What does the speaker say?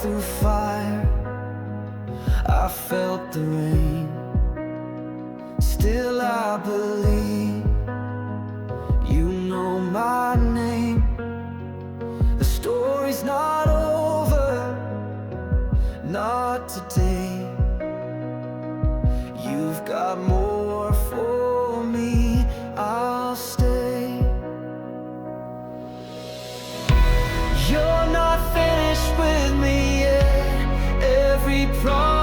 through fire, I felt the rain. Still I believe you know my name. The story's not over, not today. You've got more for me, I'll stay. You're not finished with me yet. Every promise